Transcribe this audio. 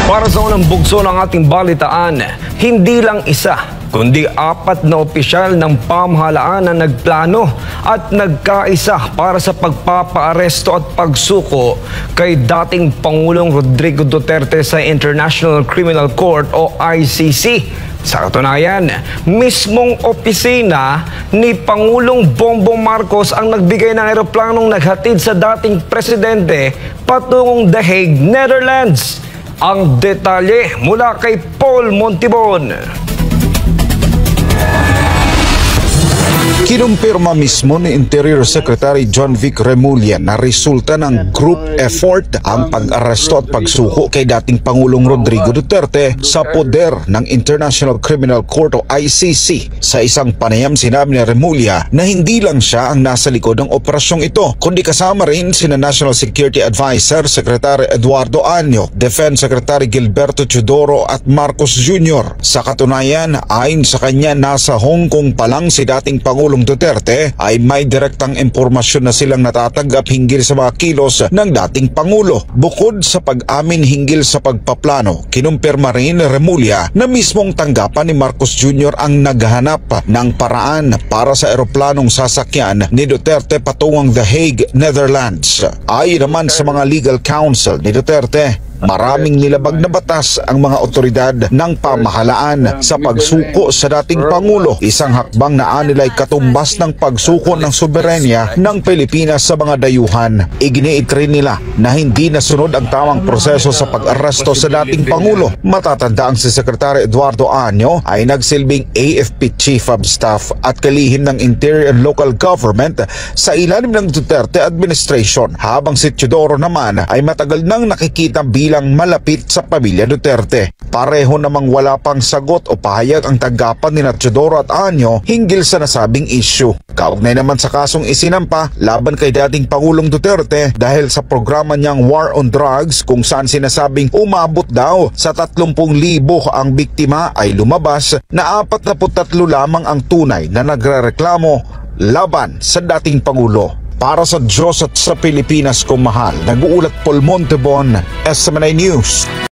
Para sa unang bugso ng ating balitaan, hindi lang isa, kundi 4 na opisyal ng pamahalaan na nagplano at nagkaisa para sa pagpapaaresto at pagsuko kay dating Pangulong Rodrigo Duterte sa International Criminal Court o ICC. Sa katunayan, mismong opisina ni Pangulong Bongbong Marcos ang nagbigay ng eroplanong naghatid sa dating presidente patungong The Hague, Netherlands. Ang detalye mula kay Paul Montibon. Kinumpirma mismo ni Interior Secretary John Vic Remulla na resulta ng group effort ang pag-aresto at pagsuko kay dating Pangulong Rodrigo Duterte sa poder ng International Criminal Court o ICC. Sa isang panayam sinabi ni Remulla na hindi lang siya ang nasa likod ng operasyong ito, kundi kasama rin sina National Security Advisor Secretary Eduardo Año, Defense Secretary Gilberto Teodoro at Marcos Jr. Sa katunayan, ayon sa kanya, nasa Hong Kong pa lang si dating Pangulong Duterte ay may direktang impormasyon na silang natatanggap hinggil sa mga kilos ng dating Pangulo. Bukod sa pag-amin hinggil sa pagpaplano, kinumpirma rin ni Remulla na mismong tanggapan ni Marcos Jr. ang naghahanap ng paraan para sa eroplanong sasakyan ni Duterte patungong The Hague, Netherlands. Ayon naman sa mga legal counsel ni Duterte, maraming nilabag na batas ang mga otoridad ng pamahalaan sa pagsuko sa dating Pangulo. Isang hakbang na anilay katumbas ng pagsuko ng soberenya ng Pilipinas sa mga dayuhan. Iginiit rin nila na hindi nasunod ang tamang proseso sa pag-aresto sa dating Pangulo. Matatandaan si Secretary Eduardo Año ay nagsilbing AFP Chief of Staff at kalihim ng Interior and Local Government sa ilalim ng Duterte administration, habang si Teodoro naman ay matagal nang nakikita bilang malapit sa pamilya Duterte. Pareho namang wala pang sagot o pahayag ang tanggapan ni Teodoro at Año hinggil sa nasabing issue. Kaugnay naman sa kasong isinampa laban kay dating Pangulong Duterte dahil sa programa niyang War on Drugs, kung saan sinasabing umabot daw sa 30,000 ang biktima, ay lumabas na 43 lamang ang tunay na nagrereklamo laban sa dating Pangulo. Para sa Diyos at sa Pilipinas kong mahal, nag-uulat Paul Montibon, SMNI News.